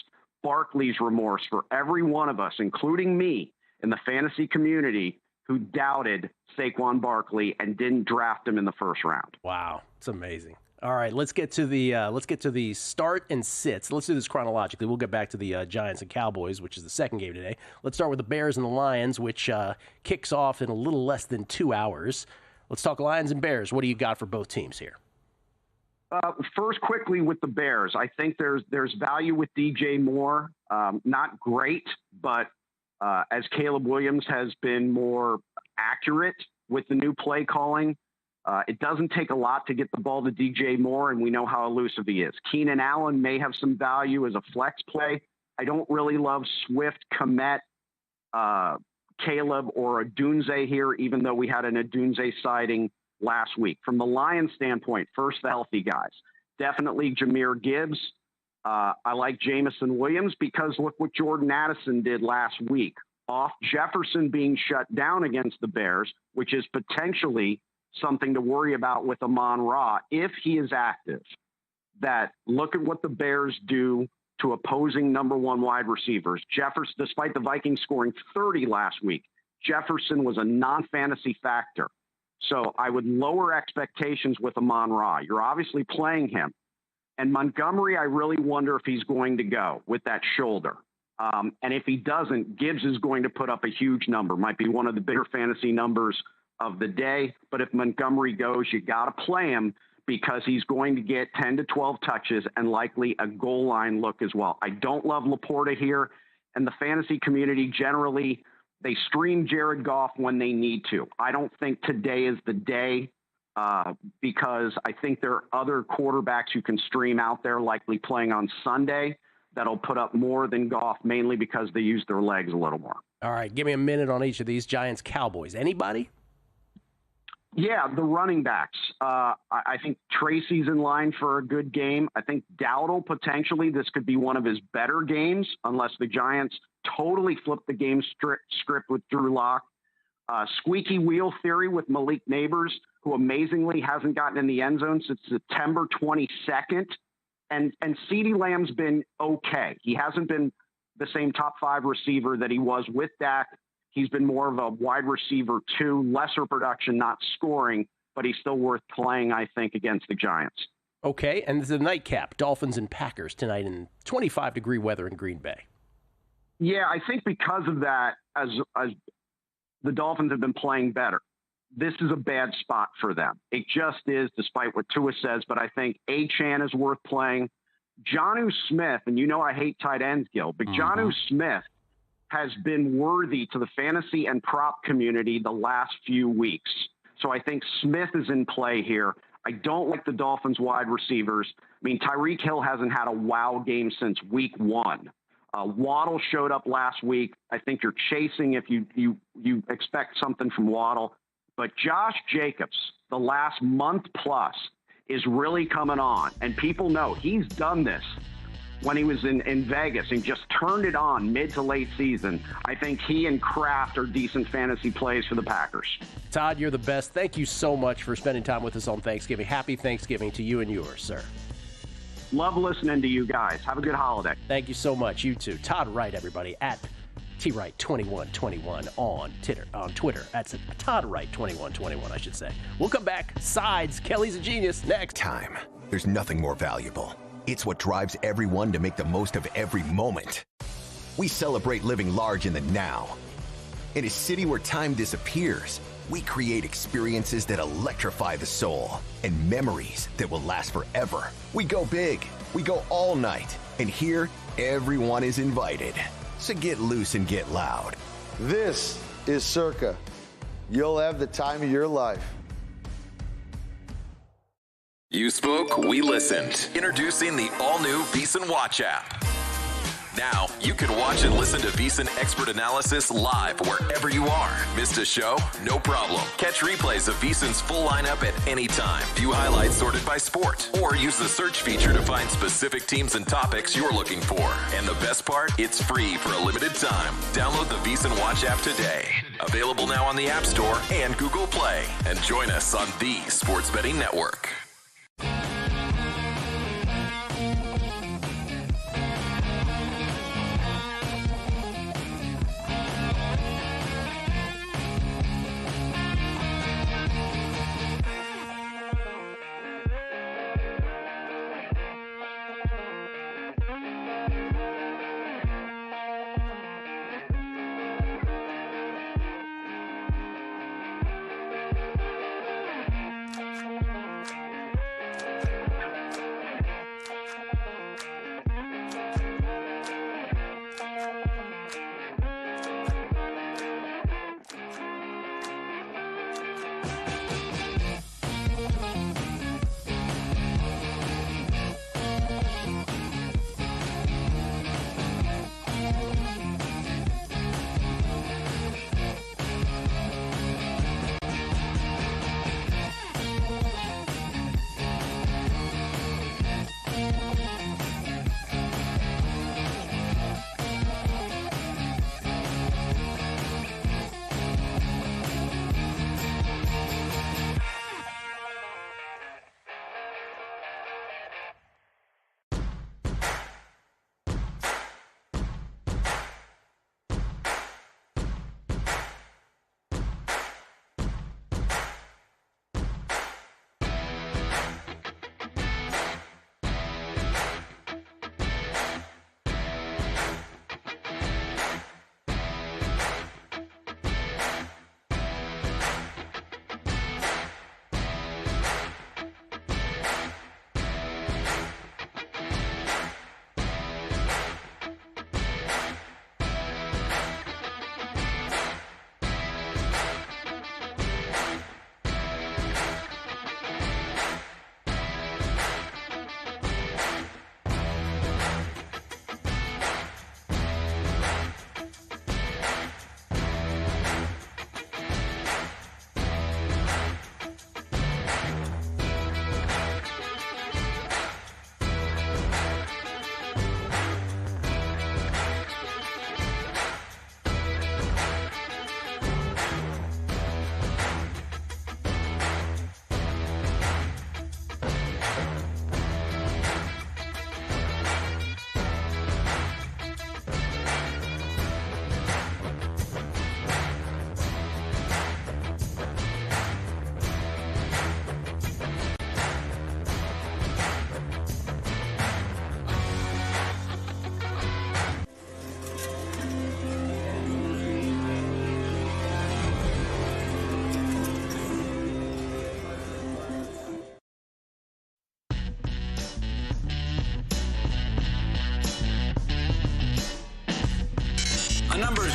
Barkley's remorse for every one of us, including me in the fantasy community, who doubted Saquon Barkley and didn't draft him in the first round. Wow, it's amazing. All right, let's get to the start and sits. Let's do this chronologically. We'll get back to the Giants and Cowboys, which is the second game today. Let's start with the Bears and the Lions, which kicks off in a little less than 2 hours. Let's talk Lions and Bears. What do you got for both teams here? First, quickly with the Bears, I think there's value with DJ Moore. Not great, but as Caleb Williams has been more accurate with the new play calling, it doesn't take a lot to get the ball to DJ Moore, and we know how elusive he is. Keenan Allen may have some value as a flex play. I don't really love Swift, Kmet, Caleb, or Odunze here, even though we had an Odunze sighting last week. From the Lions standpoint, first the healthy guys. Definitely Jahmyr Gibbs. I like Jamison Williams because look what Jordan Addison did last week. Off Jefferson being shut down against the Bears, which is potentially something to worry about with Amon-Ra if he is active. That look at what the Bears do to opposing number one wide receivers. Jefferson, despite the Vikings scoring 30 last week, Jefferson was a non-fantasy factor. So I would lower expectations with Amon-Ra. You're obviously playing him. And Montgomery, I really wonder if he's going to go with that shoulder. And if he doesn't, Gibbs is going to put up a huge number. Might be one of the bigger fantasy numbers of the day. But if Montgomery goes, you got to play him because he's going to get 10 to 12 touches and likely a goal line look as well. I don't love Laporta here. And the fantasy community generally, they stream Jared Goff when they need to. I don't think today is the day because I think there are other quarterbacks you can stream out there likely playing on Sunday that'll put up more than Goff, mainly because they use their legs a little more. All right, give me a minute on each of these. Giants, Cowboys. Anybody? Yeah, the running backs. I think Tracy's in line for a good game. I think Dowdle, potentially, this could be one of his better games, unless the Giants totally flip the game script with Drew Lock. Squeaky wheel theory with Malik Neighbors, who amazingly hasn't gotten in the end zone since September 22nd. And CeeDee Lamb's been okay. He hasn't been the same top five receiver that he was with Dak. He's been more of a wide receiver too, lesser production, not scoring, but he's still worth playing, I think, against the Giants. Okay, and this is a nightcap, Dolphins and Packers tonight in 25-degree weather in Green Bay. Yeah, I think because of that, as the Dolphins have been playing better. this is a bad spot for them. It just is, despite what Tua says, but I think Achane is worth playing. Jonnu Smith, and you know I hate tight ends, Gil, but Jonnu Smith has been worthy to the fantasy and prop community the last few weeks. So I think Smith is in play here. I don't like the Dolphins wide receivers. I mean, Tyreek Hill hasn't had a wow game since week 1. Waddle showed up last week. I think you're chasing if you expect something from Waddle. But Josh Jacobs, the last month plus, is really coming on. And people know he's done this when he was in Vegas and just turned it on mid to late season. I think he and Kraft are decent fantasy plays for the Packers. Todd, you're the best. Thank you so much for spending time with us on Thanksgiving. Happy Thanksgiving to you and yours, sir. Love listening to you guys. Have a good holiday. Thank you so much. You too. Todd Wright, everybody, at TWright2121 on Twitter. That's Todd Wright 2121, I should say. We'll come back. Sides. Kelly's a genius. Next. Time. There's nothing more valuable. It's what drives everyone to make the most of every moment. We celebrate living large in the now. In a city where time disappears, we create experiences that electrify the soul and memories that will last forever. We go big. We go all night. And here, everyone is invited. So get loose and get loud. This is Circa. You'll have the time of your life. You spoke, we listened. Introducing the all-new VSiN Watch app. Now, you can watch and listen to VSiN expert analysis live wherever you are. Missed a show? No problem. Catch replays of VSiN's full lineup at any time. View highlights sorted by sport. Or use the search feature to find specific teams and topics you're looking for. And the best part? It's free for a limited time. Download the VSiN Watch app today. Available now on the App Store and Google Play. And join us on the Sports Betting Network.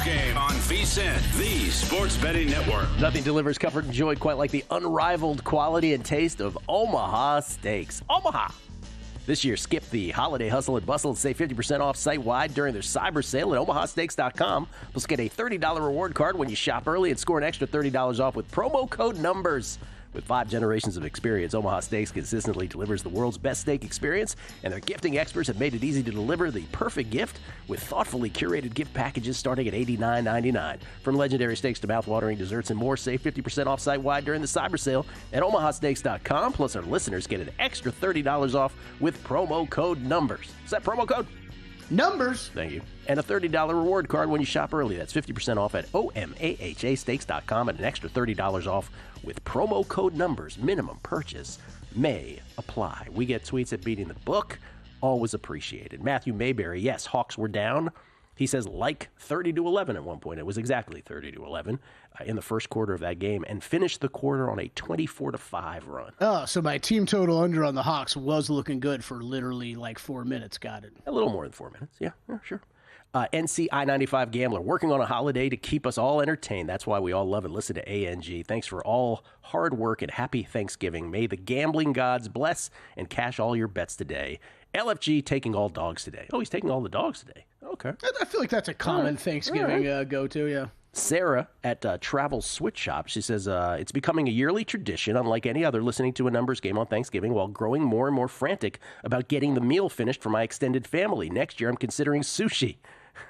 Post game on VSiN, the sports betting network. Nothing delivers comfort and joy quite like the unrivaled quality and taste of Omaha Steaks. Omaha! This year, skip the holiday hustle and bustle and save 50% off site-wide during their cyber sale at omahasteaks.com. Plus, get a $30 reward card when you shop early and score an extra $30 off with promo code NUMBERS. With 5 generations of experience, Omaha Steaks consistently delivers the world's best steak experience, and their gifting experts have made it easy to deliver the perfect gift with thoughtfully curated gift packages starting at $89.99. From legendary steaks to mouth-watering desserts and more, save 50% off site-wide during the cyber sale at omahasteaks.com. Plus, our listeners get an extra $30 off with promo code NUMBERS. Is that promo code? Numbers. Thank you. And a $30 reward card when you shop early. That's 50% off at omahasteaks.com and an extra $30 off with promo code NUMBERS. Minimum purchase may apply. We get tweets at Beating the Book. Always appreciated. Matthew Mayberry, yes, Hawks were down. He says like 30-11 at one point. It was exactly 30-11 in the first quarter of that game and finished the quarter on a 24-5 run. Oh, so my team total under on the Hawks was looking good for literally like 4 minutes. Got it. A little more than 4 minutes. Yeah, sure. NC I-95 Gambler, working on a holiday to keep us all entertained. That's why we all love and listen to ANG. Thanks for all hard work and happy Thanksgiving. May the gambling gods bless and cash all your bets today. LFG taking all dogs today. Oh, he's taking all the dogs today. Okay. I feel like that's a common Thanksgiving go-to, yeah. Sarah at Travel Switch Shop, she says, it's becoming a yearly tradition, unlike any other, listening to a numbers game on Thanksgiving while growing more and more frantic about getting the meal finished for my extended family. Next year, I'm considering sushi.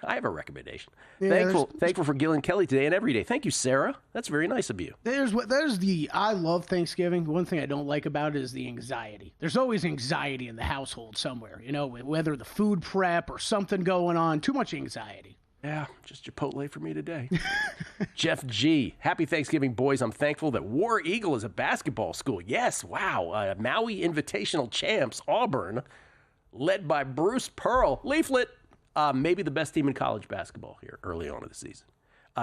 I have a recommendation. Yeah, thankful for Gil and Kelly today and every day. Thank you, Sarah. That's very nice of you. I love Thanksgiving. One thing I don't like about it is the anxiety. There's always anxiety in the household somewhere, whether the food prep or something going on. Too much anxiety. Yeah, just Chipotle for me today. Jeff G. Happy Thanksgiving, boys. I'm thankful that War Eagle is a basketball school. Yes, wow. Maui Invitational Champs, Auburn, led by Bruce Pearl. Leaflet. Maybe the best team in college basketball here early on in the season.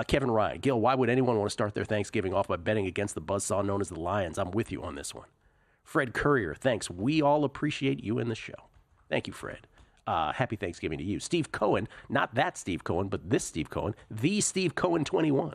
Kevin Ryan. Gil, why would anyone want to start their Thanksgiving off by betting against the buzzsaw known as the Lions? I'm with you on this one. Fred Courier, thanks. We all appreciate you in the show. Thank you, Fred. Happy Thanksgiving to you. Steve Cohen, not that Steve Cohen, but this Steve Cohen, the Steve Cohen 21.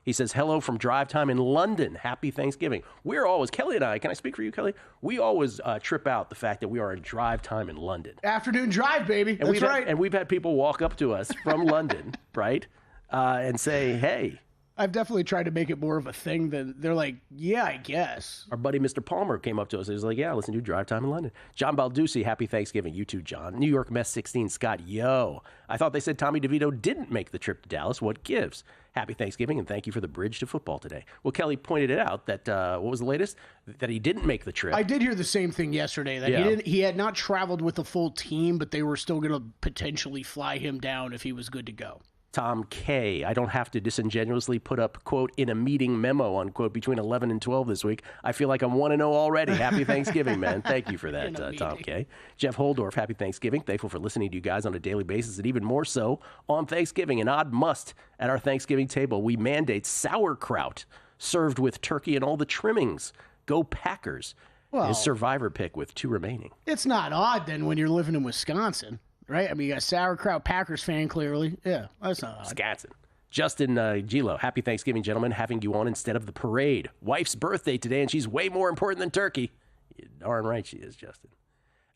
He says, hello from Drive Time in London. Happy Thanksgiving. We're always, Kelly and I, can I speak for you, Kelly? We always trip out the fact that we are in Drive Time in London. Afternoon drive, baby. And That's right. And we've had people walk up to us from London, right, and say, hey. I've definitely tried to make it more of a thing than they're like, yeah, I guess. Our buddy Mr. Palmer came up to us. He was like, yeah, listen to Drive Time in London. John Balducci, happy Thanksgiving. You too, John. New York Mess 16, Scott, yo. I thought they said Tommy DeVito didn't make the trip to Dallas. What gives? Happy Thanksgiving, and thank you for the bridge to football today. Well, Kelly pointed it out that, what was the latest? That he didn't make the trip. I did hear the same thing yesterday, that he had not traveled with the full team, but they were still going to potentially fly him down if he was good to go. Tom K. I don't have to disingenuously put up, quote, in a meeting memo, unquote, between 11 and 12 this week. I feel like I'm 1-0 already. Happy Thanksgiving, man. Thank you for that, Tom K. Jeff Holdorf, happy Thanksgiving. Thankful for listening to you guys on a daily basis, and even more so on Thanksgiving. An odd must at our Thanksgiving table. We mandate sauerkraut served with turkey and all the trimmings. Go Packers. Well, his survivor pick with 2 remaining. It's not odd, then, when you're living in Wisconsin. Right? I mean, you got sauerkraut Packers fan, clearly. Yeah, that's not odd. Wisconsin. Justin Gilo, happy Thanksgiving, gentlemen. Having you on instead of the parade. Wife's birthday today, and she's way more important than turkey. You're darn right she is, Justin.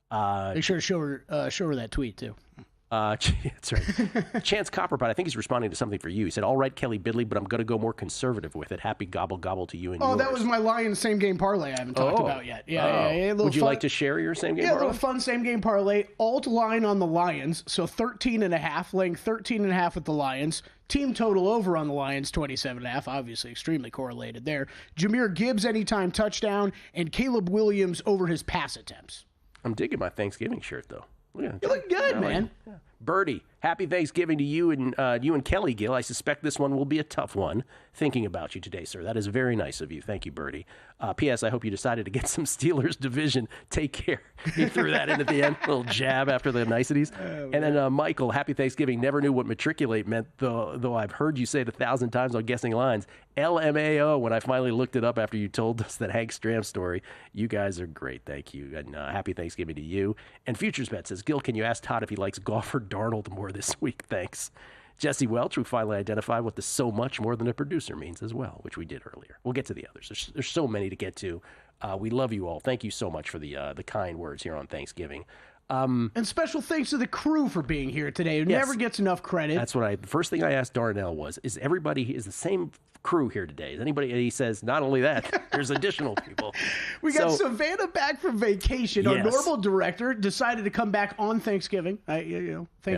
Make sure to show her that tweet, too. That's right. Chance Copperpot, I think he's responding to something for you. He said, all right, Kelly Bidley, but I'm going to go more conservative with it. Happy gobble gobble to you and yours. Oh, that was my Lions same-game parlay I haven't talked about yet. Yeah. Would you like to share your same-game parlay? Yeah, a little fun same-game parlay. Alt line on the Lions, so 13.5, laying 13.5 with the Lions. Team total over on the Lions, 27.5, obviously extremely correlated there. Jahmyr Gibbs anytime touchdown, and Caleb Williams over his pass attempts. I'm digging my Thanksgiving shirt, though. You look good, man. Yeah. Birdie, happy Thanksgiving to you and Kelly, Gil. I suspect this one will be a tough one. Thinking about you today, sir. That is very nice of you. Thank you, Birdie. P.S. I hope you decided to get some Steelers division. Take care. He threw that in at the end. A little jab after the niceties. And then Michael, happy Thanksgiving. Never knew what matriculate meant, though I've heard you say it 1,000 times on Guessing Lines. LMAO, when I finally looked it up after you told us that Hank Stram story. You guys are great. Thank you. And happy Thanksgiving to you. And Futures Bet says, Gil, can you ask Todd if he likes golfer Darnold more this week? Thanks. Jesse Welch, we finally identified what the so much more than a producer means as well, which we did earlier. We'll get to the others. There's so many to get to. We love you all. Thank you so much for the kind words here on Thanksgiving. And special thanks to the crew for being here today. It never gets enough credit. That's what the first thing I asked Darnell was, is the same crew here today? Is anybody? And he says, not only that, there's additional people. We got Savannah back from vacation. Yes. Our normal director decided to come back on Thanksgiving. Thank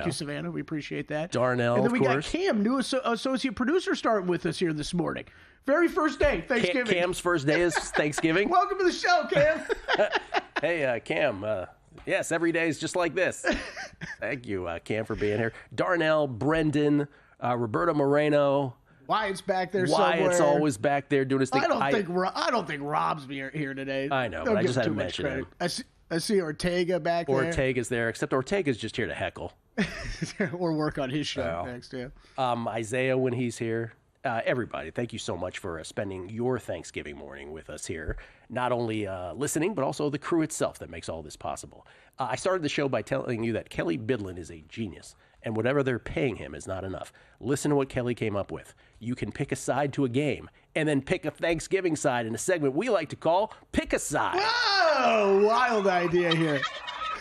you, Savannah. We appreciate that. Darnell, and then we of course. got Cam, new associate producer, starting with us here this morning. Very first day, Thanksgiving. Cam's first day is Thanksgiving. Welcome to the show, Cam. Hey, Cam. Yes, every day is just like this. Thank you, Cam, for being here. Darnell, Brendan, Roberto Moreno. Wyatt's back there somewhere. Wyatt's always back there doing his thing. I don't think Rob's here today. I know, but I just had to mention him. I see Ortega back there. Ortega's there, except Ortega's just here to heckle. Or work on his show next, yeah. Isaiah when he's here. Everybody, thank you so much for spending your Thanksgiving morning with us here. Not only listening, but also the crew itself that makes all this possible. I started the show by telling you that Kelly Bidlin is a genius, and whatever they're paying him is not enough. Listen to what Kelly came up with. You can pick a side to a game, and then pick a Thanksgiving side in a segment we like to call Pick a Side. Whoa! Wild idea here.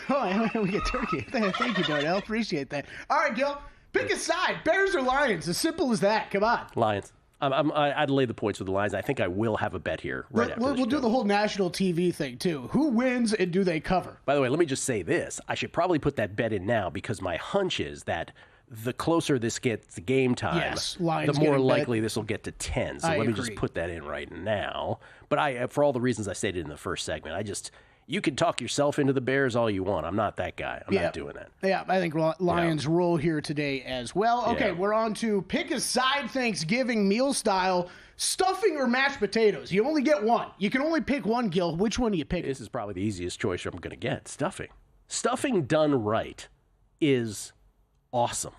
Oh, we get turkey. Thank you, Darnell. Appreciate that. All right, Gil. Pick a side. Bears or Lions? As simple as that. Come on. Lions. I'd lay the points with the Lions. I think I will have a bet here right after this We'll do the whole national TV thing, too. Who wins and do they cover? By the way, let me just say this. I should probably put that bet in now because my hunch is that the closer this gets to game time, the more likely this will get to 10. So let me just put that in right now. But for all the reasons I stated in the first segment, you can talk yourself into the Bears all you want. I'm not that guy. I'm not doing that. Yeah, I think Lions roll here today as well. Okay, we're on to pick a side Thanksgiving meal style, stuffing or mashed potatoes. You only get one. You can only pick one, Gil. Which one do you pick? This is probably the easiest choice I'm going to get. Stuffing. Stuffing done right is awesome.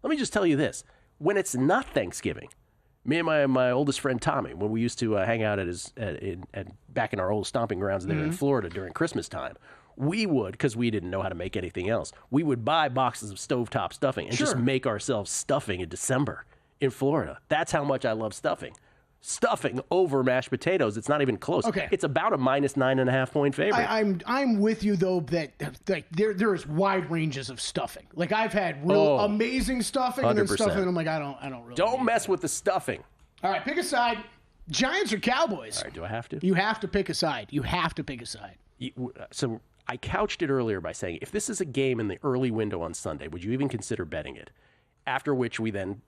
Let me just tell you this. When it's not Thanksgiving, me and my oldest friend Tommy, when we used to hang out back in our old stomping grounds there in Florida during Christmas time, we would, because we didn't know how to make anything else, we would buy boxes of stovetop stuffing and just make ourselves stuffing in December in Florida. That's how much I love stuffing. Stuffing over mashed potatoes, it's not even close. Okay. It's about a minus 9.5 point favorite. I'm with you though that there is wide ranges of stuffing. Like I've had real amazing stuffing 100%. And then stuffing and I'm like I don't really. Don't mess with the stuffing. All right, pick a side. Giants or Cowboys? All right, do I have to? You have to pick a side. You have to pick a side. So I couched it earlier by saying if this is a game in the early window on Sunday, would you even consider betting it? After which we then,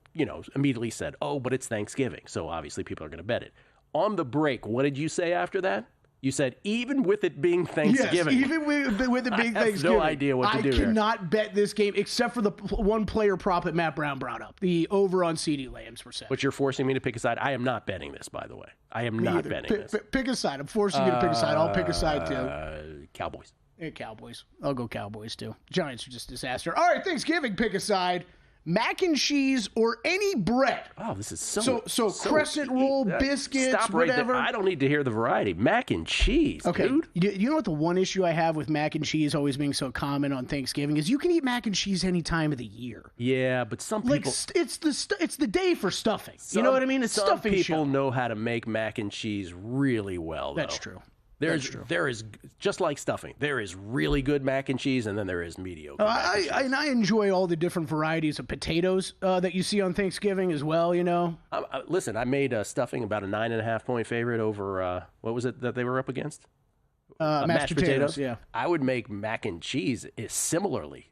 immediately said, but it's Thanksgiving. So obviously people are going to bet it. On the break, what did you say after that? You said, even with it being Thanksgiving. Yes, even with it being Thanksgiving. I have no idea what to do here. I cannot bet this game except for the one player prop that Matt Brown brought up, the over on CeeDee Lamb's percent. But you're forcing me to pick a side. I am not betting this, by the way. I am not betting this. Pick a side. I'm forcing you to pick a side. I'll pick a side, too. Cowboys. Yeah, Cowboys. I'll go Cowboys, too. Giants are just a disaster. All right, Thanksgiving, pick a side. Mac and cheese or any bread. Oh, this is so crescent roll, biscuits, stop right whatever. There. I don't need to hear the variety. Mac and cheese, dude. You know what the one issue I have with mac and cheese always being so common on Thanksgiving is you can eat mac and cheese any time of the year. Yeah, but some people it's the day for stuffing. You know what I mean? It's some stuffing. People know how to make mac and cheese really well. That's true. There is just like stuffing. There is really good mac and cheese, and then there is mediocre. I enjoy all the different varieties of potatoes that you see on Thanksgiving as well. Listen, I made stuffing about a 9.5 point favorite over what was it that they were up against? Mashed potatoes. Yeah, I would make mac and cheese similarly.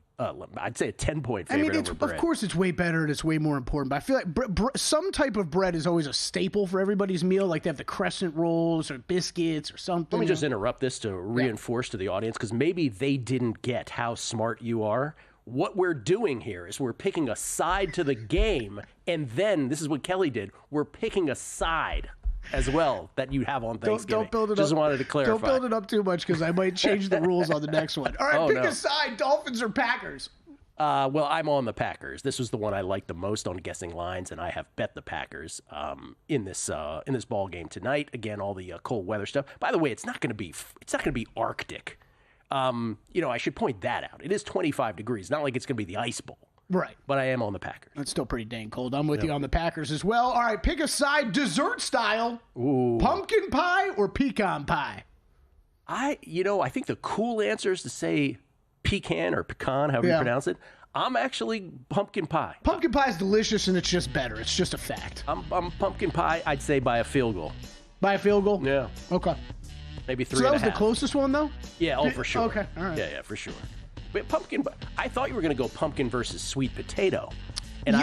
I'd say a 10-point favorite over bread. Of course, it's way better and it's way more important. But I feel like some type of bread is always a staple for everybody's meal. Like they have the crescent rolls or biscuits or something. Let me just interrupt this to reinforce to the audience because maybe they didn't get how smart you are. What we're doing here is we're picking a side to the game, and then this is what Kelly did. We're picking a side as well that you have on Thanksgiving. Don't build it up. Just wanted to clarify. Don't build it up too much because I might change the rules on the next one. All right, pick a side, Dolphins or Packers. Well, I'm on the Packers. This was the one I liked the most on guessing lines, and I have bet the Packers in this ball game tonight. Again, all the cold weather stuff. By the way, it's not going to be Arctic. I should point that out. It is 25 degrees. Not like it's going to be the Ice Bowl. Right. But I am on the Packers. That's still pretty dang cold. I'm with you on the Packers as well. All right, pick a side, dessert style. Ooh. Pumpkin pie or pecan pie? I think the cool answer is to say pecan or pecan, however you pronounce it. I'm actually pumpkin pie. Pumpkin pie is delicious, and it's just better. It's just a fact. I'm pumpkin pie, I'd say, by a field goal. By a field goal? Yeah. Okay. Maybe 3.5. So that was the closest one, though? Yeah, for sure. Okay, all right. Yeah, for sure. But pumpkin, I thought you were going to go pumpkin versus sweet potato. And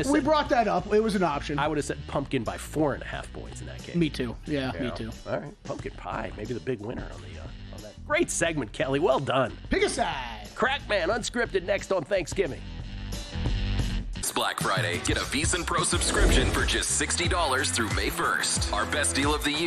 we brought that up. It was an option. I would have said pumpkin by 4.5 points in that case. Me too. Yeah, me too. All right, pumpkin pie, maybe the big winner on that. Great segment, Kelly. Well done. Pick a side. Crackman, unscripted, next on Thanksgiving. It's Black Friday. Get a VSiN Pro subscription for just $60 through May 1st. Our best deal of the year.